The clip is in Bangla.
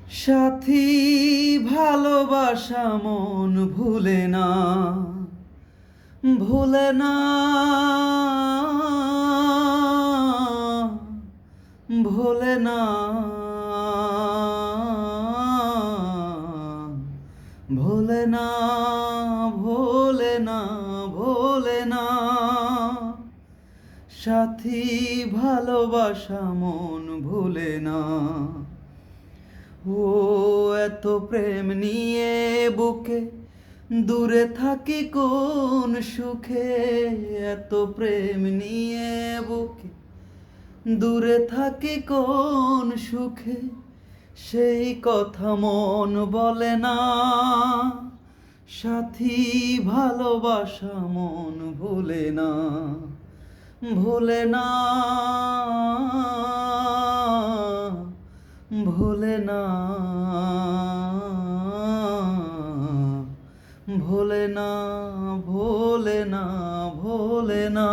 সাথী ভালোবাসা মন ভুলে না, ভুলে না, ভুলে না, ভুলে না, ভুলে না, ভুলে না। সাথী ভালোবাসা মন ভুলে না। ও এত প্রেম নিয়ে বুকে দূরে থাকি কোন সুখে, এত প্রেম নিয়ে বুকে দূরে থাকি কোন সুখে, সেই কথা মন বলে না। সাথী ভালোবাসা মন ভুলে না, ভুলে না, ভুলে না, ভুলে না, ভুলে না, ভুলে না।